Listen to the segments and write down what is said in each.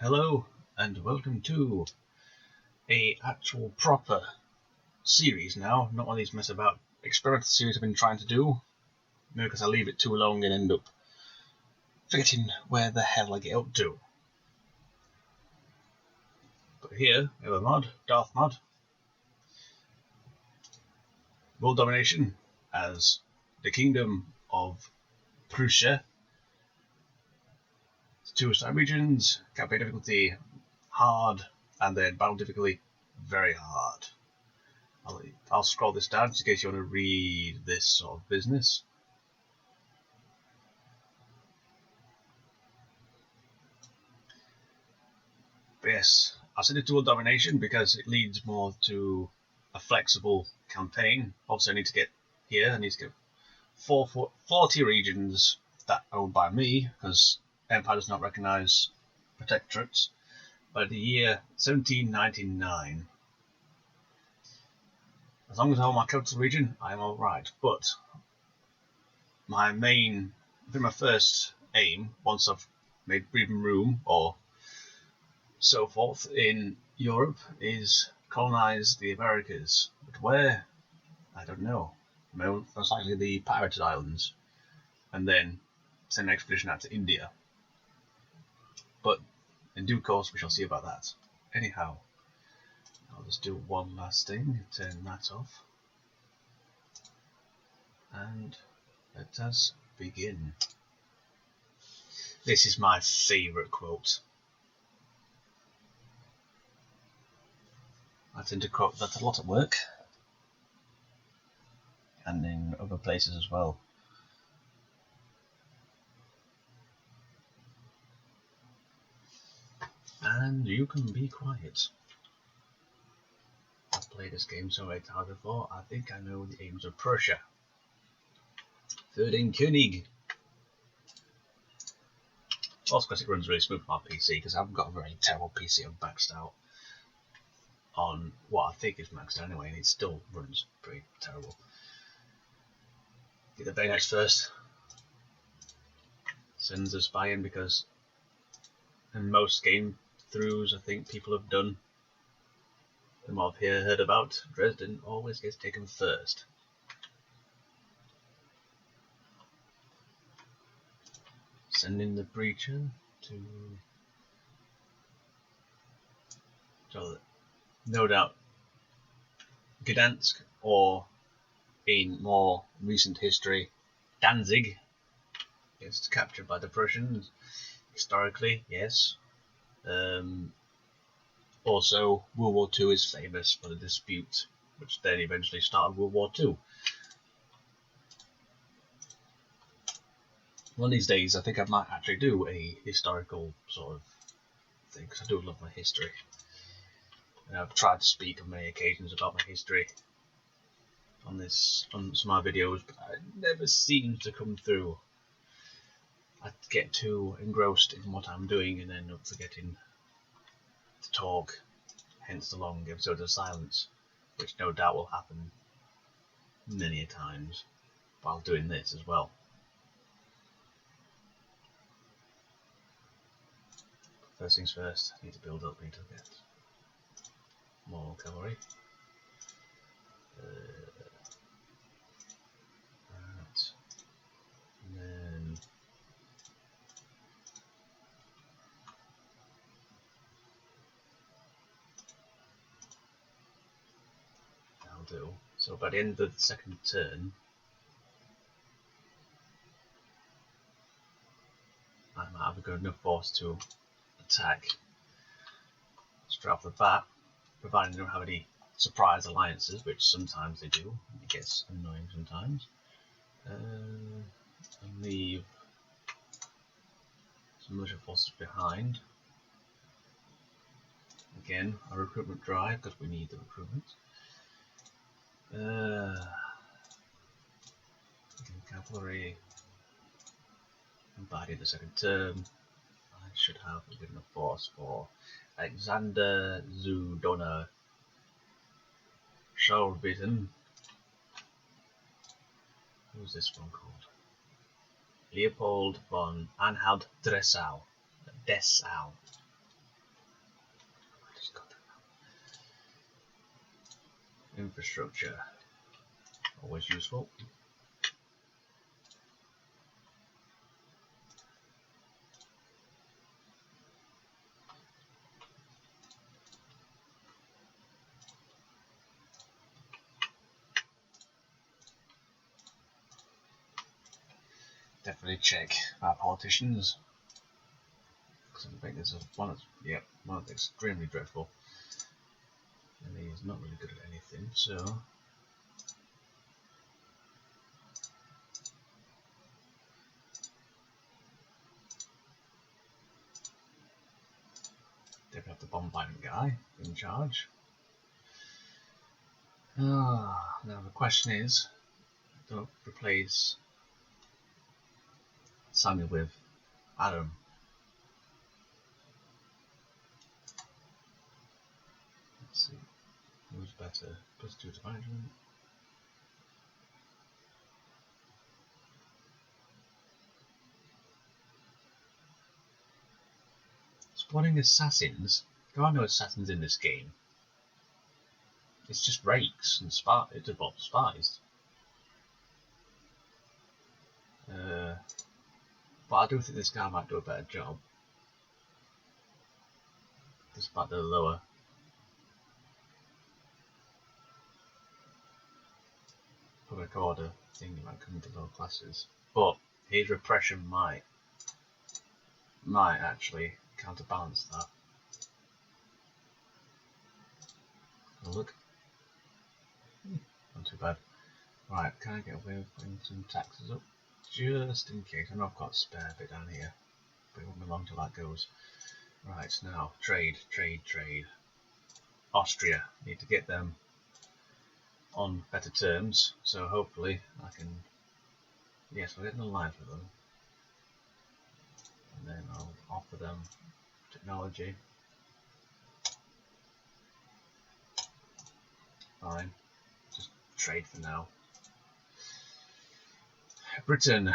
Hello and welcome to a actual proper series now, not one of these mess about experimental series I've been trying to do, maybe because I leave it too long and end up forgetting where the hell I get up to. But here we have a mod, DarthMod, world domination as the Kingdom of Prussia. 2-star regions, campaign difficulty hard, and then battle difficulty very hard. I'll scroll this down just in case you want to read this sort of business. But yes, I said it to world domination because it leads more to a flexible campaign. Also, I need to get here. I need to get 40 regions that are owned by me because Empire does not recognise protectorates. By the year 1799, as long as I own my capital region, I am alright. But my first aim, once I've made breathing room or so forth in Europe, is colonise the Americas. But where? I don't know. Most likely the Pirated Islands, and then send an expedition out to India. But in due course, we shall see about that. Anyhow, I'll just do one last thing, turn that off, and let us begin. This is my favourite quote. I tend to quote that a lot at work, and in other places as well. And you can be quiet. I've played this game so many times before, I think I know the aims of Prussia. Third in Konig. Also because it runs really smooth on my PC, because I've got a very terrible PC I've maxed out on what I think is maxed out anyway, and it still runs pretty terrible. Get the bayonets first. Sends a spy in because in most game throughs I think people have done, the mob here heard about, Dresden always gets taken first. Sending the breacher to no doubt Gdansk, or in more recent history Danzig, gets captured by the Prussians. Historically, yes. Also, World War II is famous for the dispute, which then eventually started World War II. One of these days, I think I might actually do a historical sort of thing, because I do love my history. And I've tried to speak on many occasions about my history on some of my videos, but it never seems to come through. I get too engrossed in what I'm doing and end up forgetting to talk, hence the long episodes of silence, which no doubt will happen many a times while doing this as well. First things first, I need to build up, need to get more cavalry. Right. And then that'll do. So by the end of the second turn, I might have a good enough force to attack straight off the bat, providing they don't have any surprise alliances, which sometimes they do. It gets annoying sometimes. And leave some militia forces behind. Again, a recruitment drive, because we need the recruitment. Cavalry. And by the end of the second term, I should have a good enough force for Alexander zu Donner Scharlbitten. Who's this one called? Leopold von Anhalt Dessau. Infrastructure, always useful. Definitely check our politicians, because I think there's one that's extremely dreadful, and he's not really good at anything. So definitely have the bomb fighting guy in charge. Now the question is, don't replace Samuel with Adam. Let's see, who's better? +2 to management. Spawning assassins? There are no assassins in this game. It's just rakes and it's about spies. But I do think this guy might do a better job, despite the lower public order thing might come into lower classes. But his repression might actually counterbalance that. Look. Not too bad. Right, can I get away with putting some taxes up? Just in case. I know I've got a spare bit down here, but it won't be long till that goes. Right, now, trade. Austria. Need to get them on better terms, so hopefully I can... Yes, we'll get an alliance with them. And then I'll offer them technology. Fine. Just trade for now. Britain,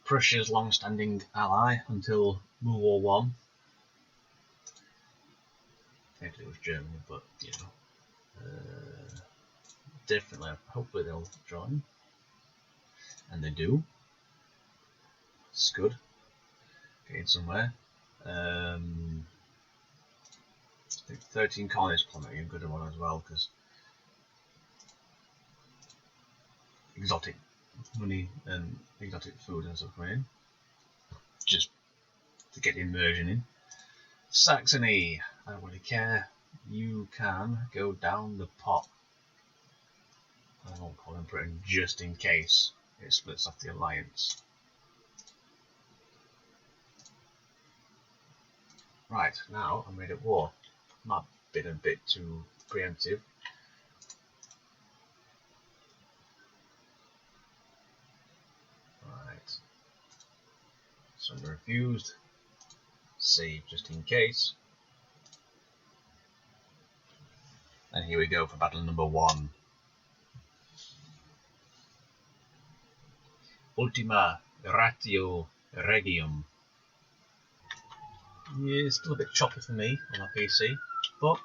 Prussia's long-standing ally until World War One. Technically it was Germany, but you know, definitely. Hopefully they'll join, and they do. It's good. Getting somewhere. I think 13 colonies plummeting a good one as well, because exotic money and exotic food and stuff coming in, just to get the immersion in. Saxony, I don't really care. You can go down the pot. I won't call him Britain just in case it splits off the alliance. Right, now I'm ready at war. Might have been a bit too preemptive. Right. Surrender refused. Save just in case. And here we go for battle number 1. Ultima Ratio Regium. Yeah, it's still a bit choppy for me on my PC, but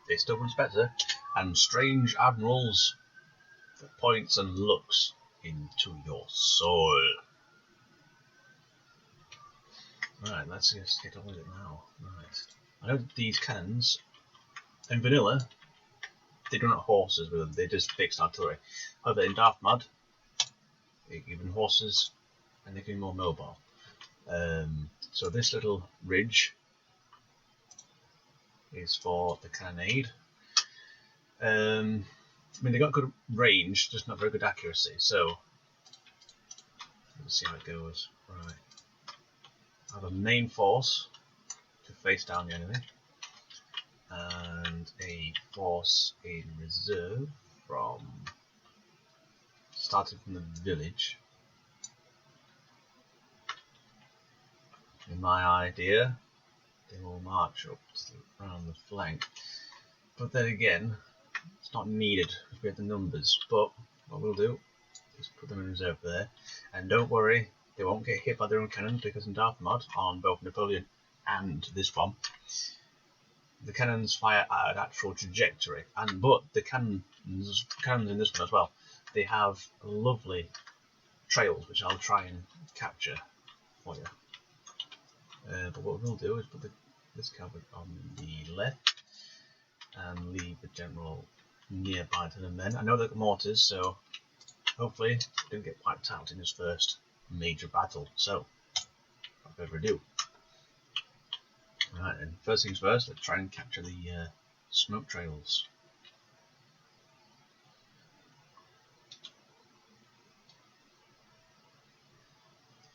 it still runs better. And strange admirals for points and looks into your soul. Right, let's just get on with it now. Right, I know these cannons in vanilla they don't have horses with them; they just fixed artillery. However, in DarthMod, they give them horses and they can be more mobile. So this little ridge is for the cannonade. I mean, they got good range, just not very good accuracy. So let's see how it goes. Right, I have a main force to face down the enemy, and a force in reserve from starting from the village. In my idea, they will march up around the flank, but then again, it's not needed because we have the numbers. But what we'll do is put them in reserve there, and don't worry, they won't get hit by their own cannons, because in DarthMod, on both Napoleon and this one, the cannons fire at an actual trajectory, but the cannons in this one as well, they have lovely trails which I'll try and capture for you. But what we'll do is put this cavalry on the left and leave the general nearby to them. Then I know they've got mortars, so hopefully they don't get wiped out in his first major battle. So without further ado. Right, and first things first, let's try and capture the smoke trails.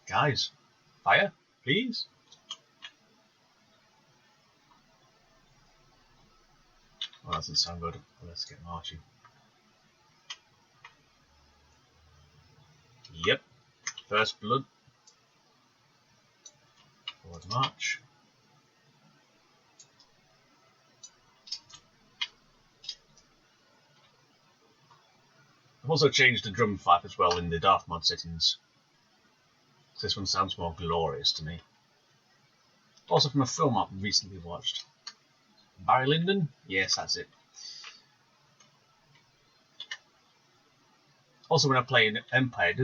Guys, fire, please. Well, that doesn't sound good. Let's get marching. Yep, first blood. Forward march. I've also changed the drum flap as well in the DarthMod settings. This one sounds more glorious to me. Also from a film I've recently watched. Barry Lyndon? Yes, that's it. Also when I play in Empire,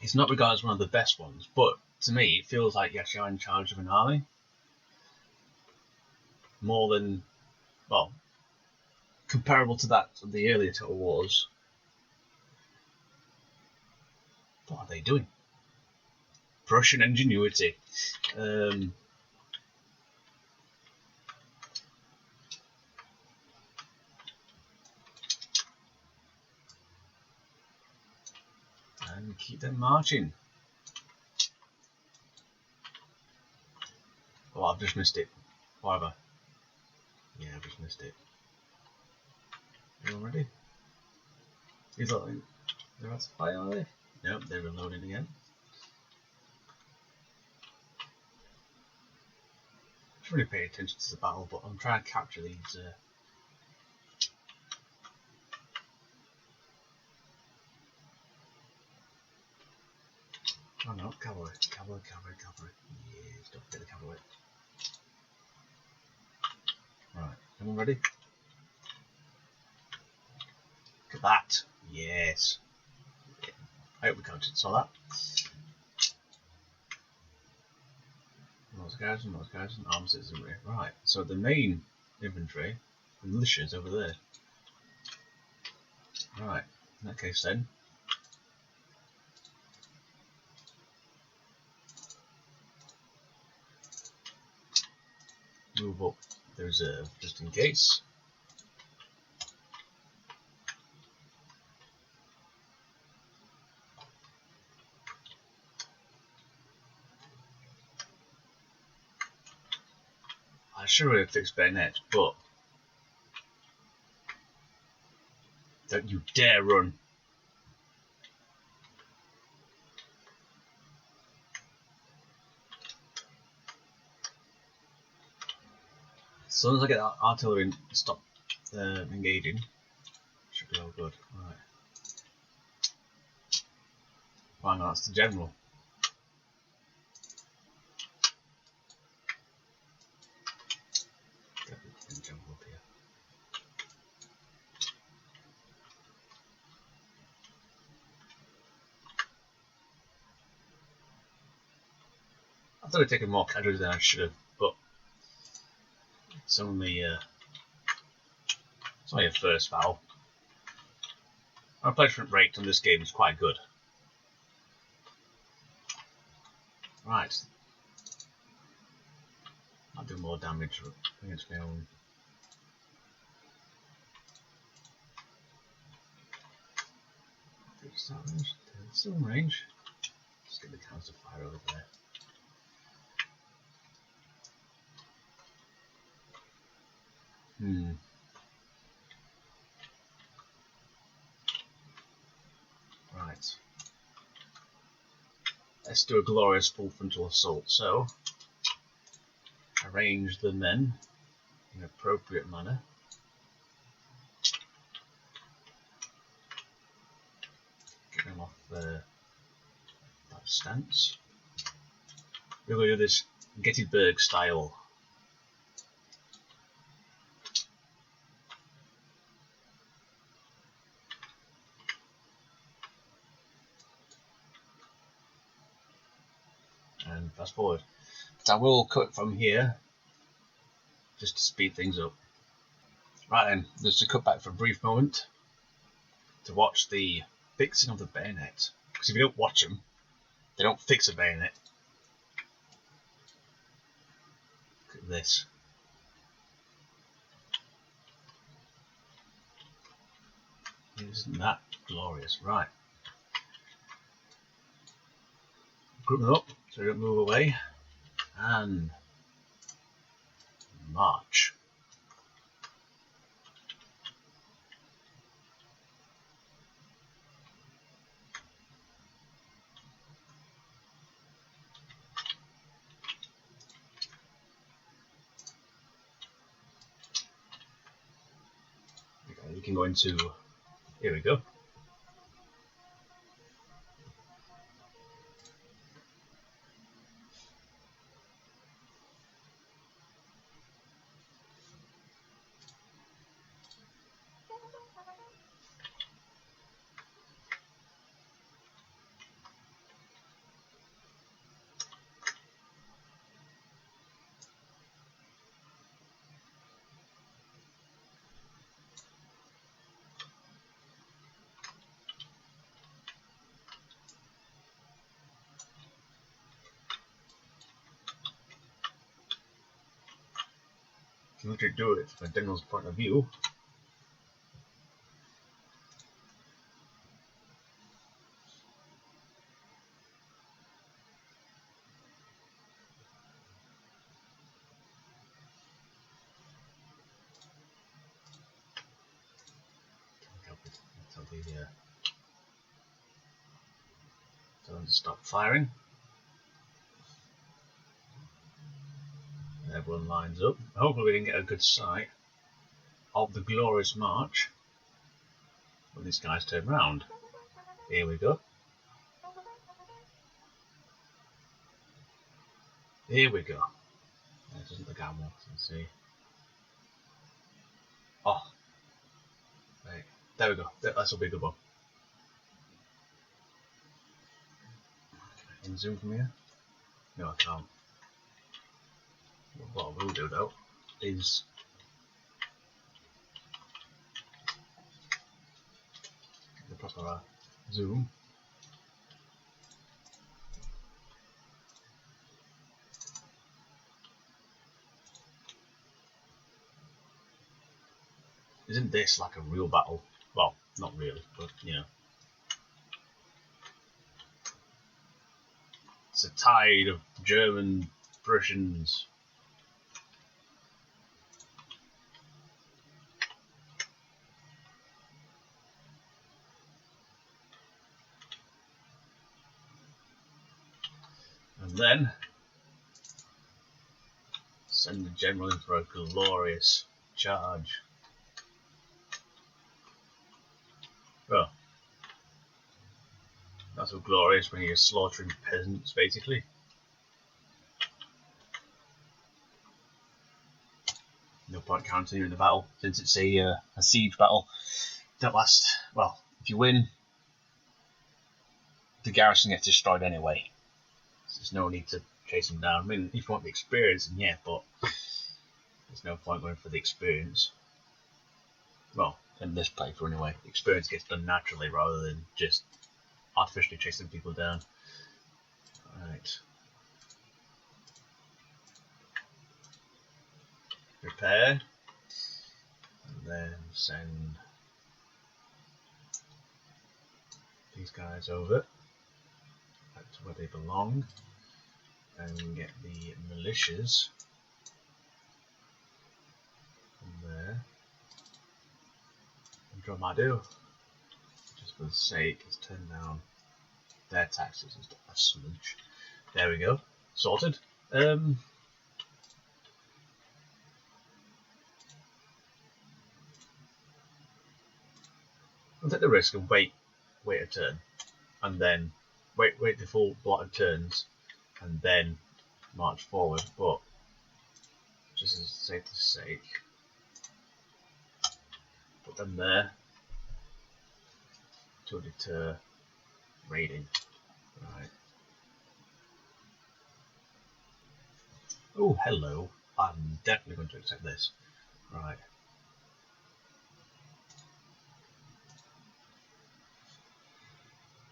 it's not regarded as one of the best ones, but to me it feels like yes, you're in charge of an army. More than, well, comparable to that of the earlier Total Wars. What are they doing? Prussian ingenuity. And keep them marching. Oh, I've just missed it. Whatever. Yeah, I've just missed it. You all ready? He's like, they're about to fire, are they? Nope, they're reloading again. I should really pay attention to the battle, but I'm trying to capture these. Oh no, cavalry. Cavalry. Yes, don't forget the cavalry. Right, everyone ready? Look at that. Yes. I hope we saw that. Those guys and arms citizenry. Right, so the main infantry, the militia is over there. Right, in that case then. Move up the reserve just in case. I should have fixed bayonets, but don't you dare run. As soon as I get that artillery and stop engaging, should be all good. Right. Why not? That's the general. Jump up here. I thought I'd taken more casualties than I should have, but it's only a first battle. My placement rate on this game is quite good. Right. I'll do more damage against my own. Still in range. Just get the counter fire over there. Right. Let's do a glorious full frontal assault. So, arrange the men in an appropriate manner. Get them off that stance. We're going to do this Gettysburg style and fast forward. But I will cut from here just to speed things up. Right then, just to cut back for a brief moment to watch the fixing of the bayonet. Because if you don't watch them, they don't fix a bayonet. Look at this. Isn't that glorious? Right. Group them up so they don't move away. And march. Okay, we can go into, here we go. If you want to do it from Daniel's point of view, tell them to stop firing. Everyone lines up. Hopefully we can get a good sight of the glorious march when these guys turn round. Here we go. Here we go. That doesn't look how much. Let's see. Oh, right. There we go. That's a big one. Can I zoom from here? No, I can't. What I will do though is the proper zoom. Isn't this like a real battle? Well, not really, but you know. It's a tide of German Prussians. And then send the general in for a glorious charge. Well, that's so glorious when you're slaughtering peasants, basically. No point continuing the battle since it's a siege battle. Don't last. Well, if you win, the garrison gets destroyed anyway. So there's no need to chase them down. I mean, if you want the experience, then yeah, but there's no point going for the experience. Well, in this playthrough anyway, the experience gets done naturally rather than just artificially chasing people down. Right. Repair. And then send these guys over back to where they belong. And get the militias from there. And what I do, just for the sake, is turn down their taxes and a smudge. There we go, sorted. I'll take the risk and wait a turn, and then wait the full block of turns, and then march forward. But just as safety's sake, put them there to deter raiding. Right. Oh, hello. I'm definitely going to accept this. Right.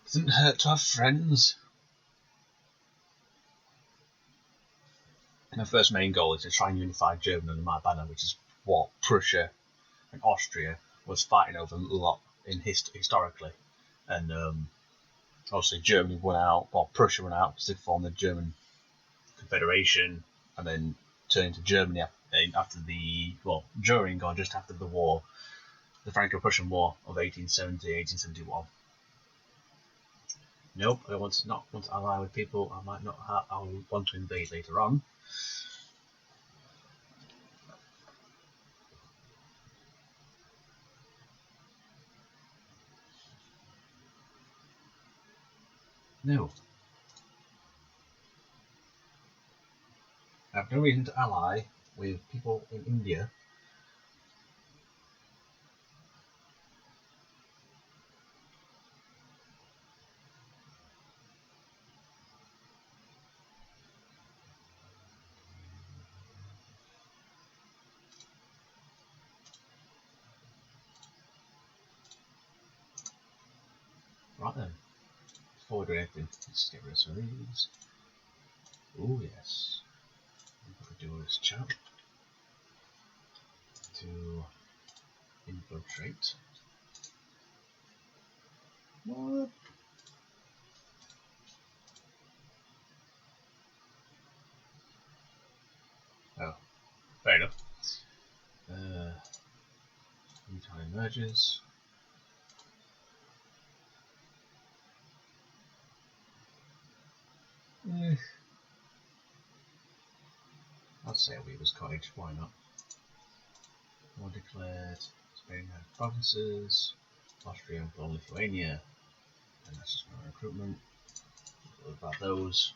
Doesn't hurt to have friends. My first main goal is to try and unify Germany under my banner, which is what Prussia and Austria was fighting over a lot in historically. And obviously Germany won out, or Prussia won out, because they formed the German Confederation, and then turned into Germany after during or just after the war, the Franco-Prussian War of 1870-1871. Nope, I want to ally with people I might not have. I'll want to invade later on. No. I have no reason to ally with people in India. Right then. Before we do anything, let's get rid of some of these. Oh yes. We could do this chap to infiltrate. What? Oh, fair enough. New time emerges. I'd say a Weaver's Cottage, why not? War declared, Spain had provinces, Austria and Lithuania, and that's just my recruitment. What about those?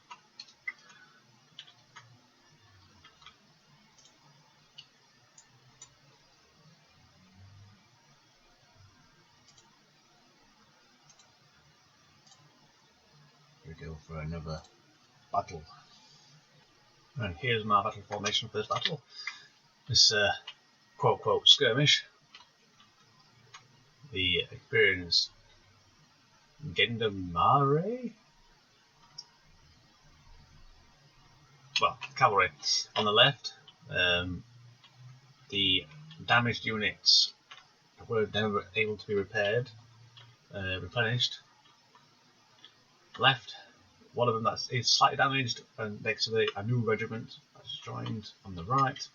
Here we go for another battle. And here's my battle formation for this battle. This quote skirmish. The experienced Gendarmerie? Well, cavalry on the left. The damaged units were never able to be replenished. Left, one of them that is slightly damaged, and next to a new regiment that's joined on the right.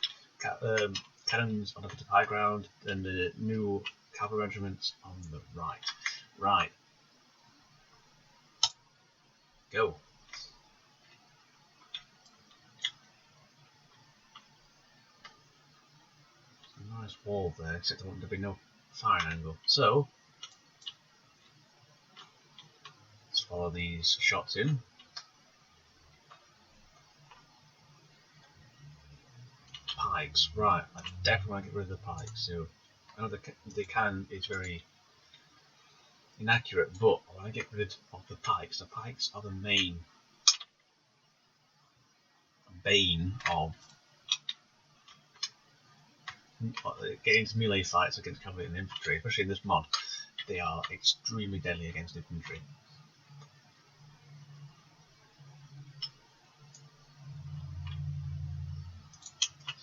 Cannons on a bit of high ground, and the new cavalry regiment on the right. Right. Go. A nice wall there, except there wanted to be no firing angle. So, let's follow these shots in. Pikes, right, I definitely want to get rid of the pikes. So, I know the cannon is very inaccurate, but I want to get rid of the pikes. The pikes are the main bane of getting into melee fights against cavalry and infantry, especially in this mod. They are extremely deadly against infantry.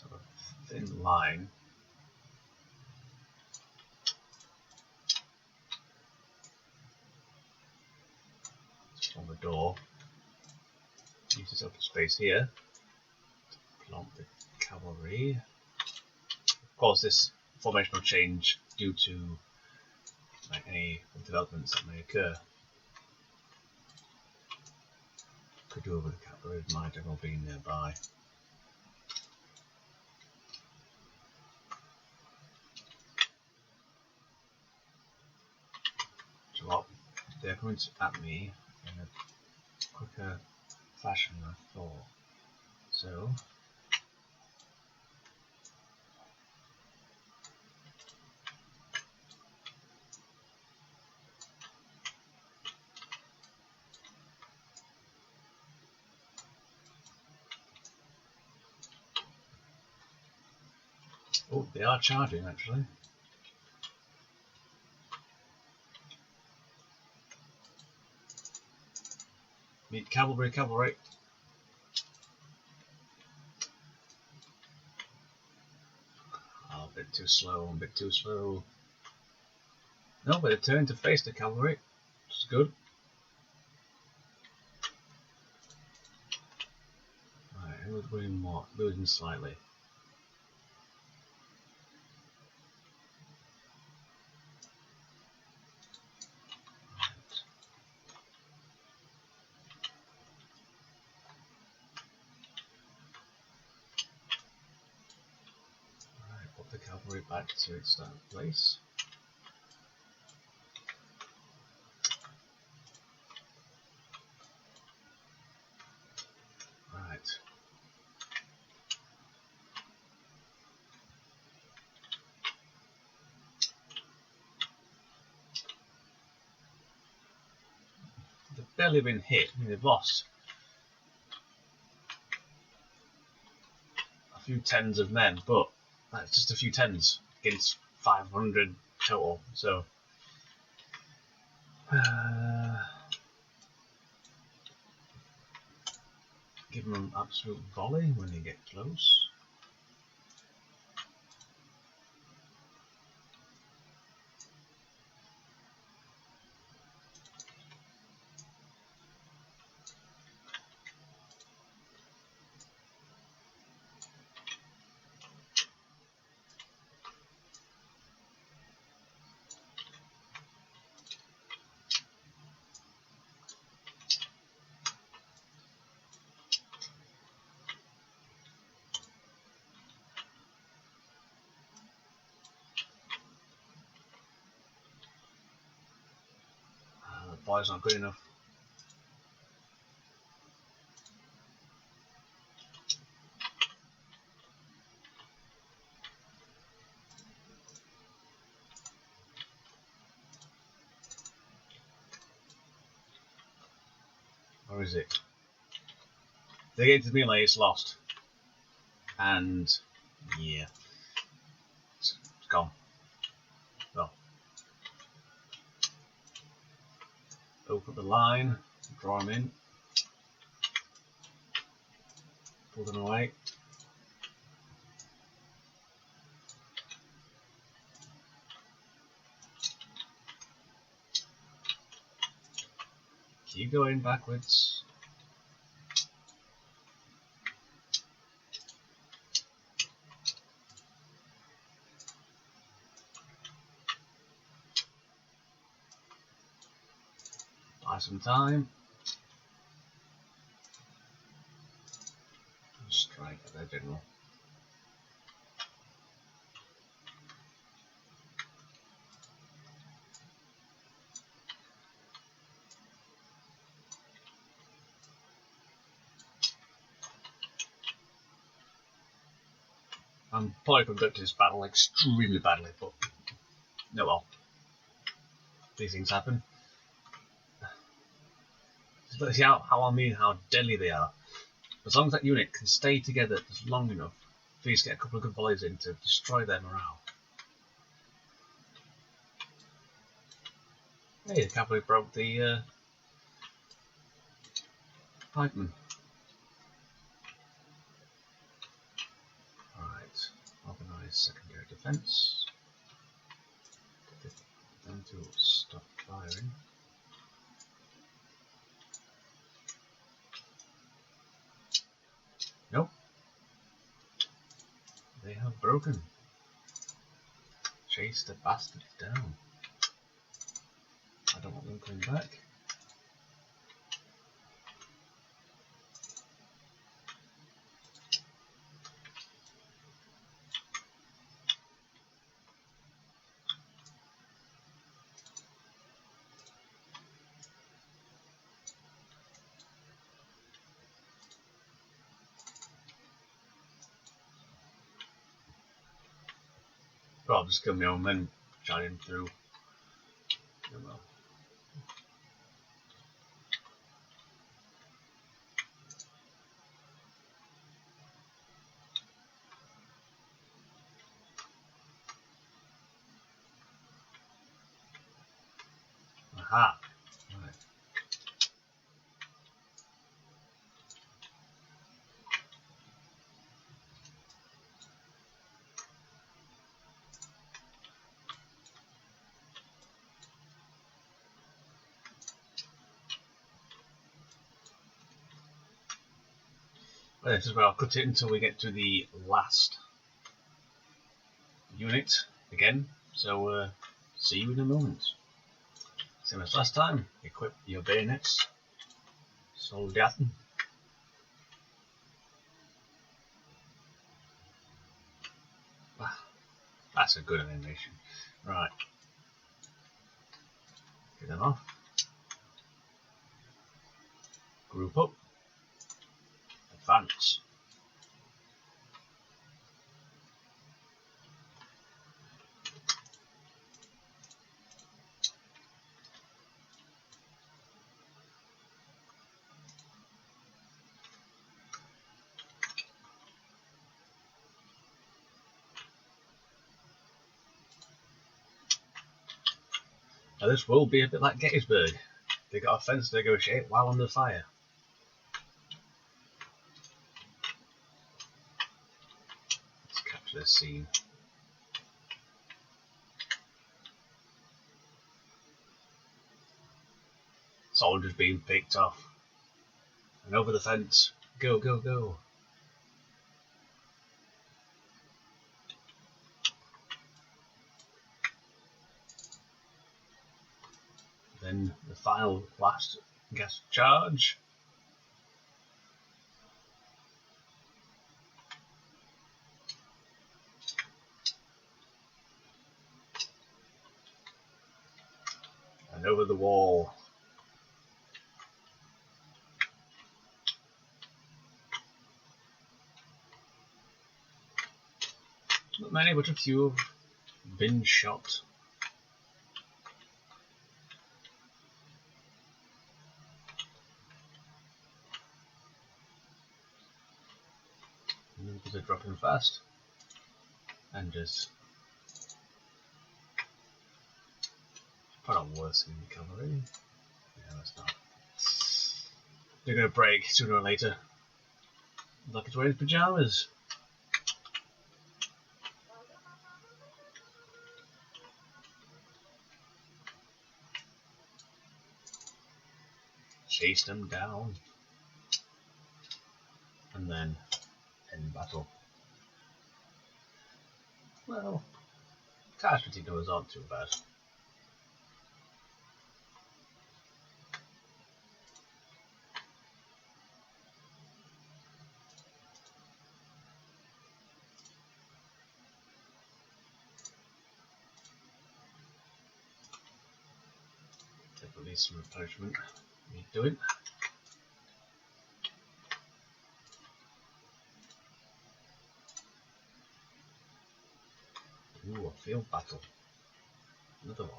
So a thin line. On the door. Use this open space here. Plant the cavalry. Of course, this formation will change due to any developments that may occur. Could do over the cavalry with my general being nearby. So what? They're coming at me in a quicker fashion than I thought. So Oh, they are charging actually. Need cavalry, cavalry. Oh, a bit too slow, a bit too slow. No, but they turned to face the cavalry, which is good. Right, who was winning what? Losing slightly. Right, put the cavalry back to its place. Right. They've barely been hit. I mean, they've lost a few tens of men, but that's just a few tens against 500 total. So, give them an absolute volley when they get close. The boy's not good enough. Or is it? They get into melee, it's lost. And yeah, it's gone. Well, open up the line, draw them in, pull them away. Keep going backwards. Buy some time. Strike at their general. I'm probably conducted this battle extremely badly, but no well. These things happen. Let's see how I mean how deadly they are. As long as that unit can stay together just long enough for you to get a couple of good volleys in to destroy their morale. Hey, the cavalry broke the pikemen. Alright, organise secondary defence. Get them to stop firing. Nope. They have broken. Chase the bastards down. I don't want them coming back. Well, I'll just kill my own men charging through. Oh well. Aha. Right. Well, this is where I'll cut it until we get to the last unit again. So see you in a moment. Same as last time, equip your bayonets. Soldaten. That's a good animation. Right. Get them off. Group up. Advance. Now this will be a bit like Gettysburg. They got a fence to negotiate while under fire. Let's capture this scene. Soldiers being picked off. And over the fence. Go, go, go. Then the final last gas charge. And over the wall. Not many, but a few have been shot. Because they're dropping fast. And just put on worse in the cavalry. Yeah, that's not. They're going to break sooner or later. Like it's wearing his pyjamas. Chase them down. And then end battle. Well, casualty numbers aren't too bad. Definitely some replenishment. Need doing. Ooh, a field battle. Another one.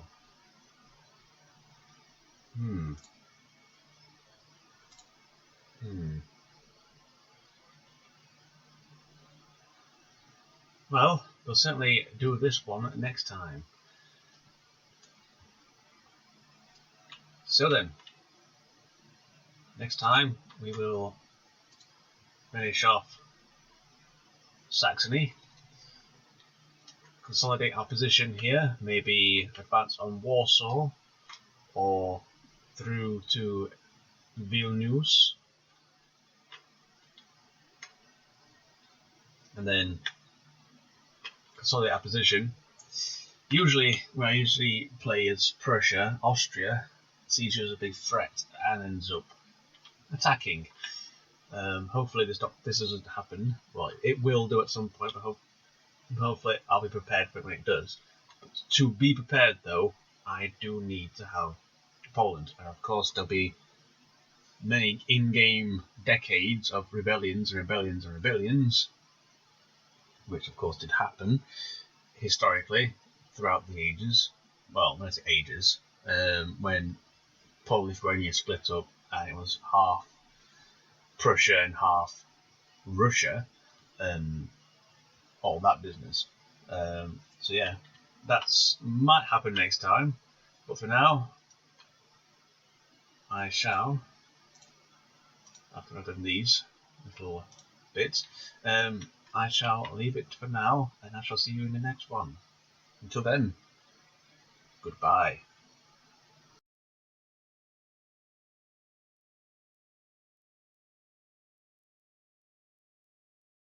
Well, we'll certainly do this one next time. So then, next time we will finish off Saxony, consolidate our position here, maybe advance on Warsaw or through to Vilnius, and then consolidate our position. Usually, when I usually play as Prussia, Austria sees you as a big threat and ends up attacking. Hopefully this doesn't happen. Well, it will do at some point, but hopefully I'll be prepared for it when it does. But to be prepared, though, I do need to have Poland, and of course there'll be many in-game decades of rebellions and rebellions and rebellions, which of course did happen historically throughout the ages. Well, not ages, when Poland-Lithuania split up and it was half Prussia and half Russia, all that business. So yeah, that's might happen next time. But for now, I shall, after I've done these little bits, I shall leave it for now, and I shall see you in the next one. Until then, goodbye.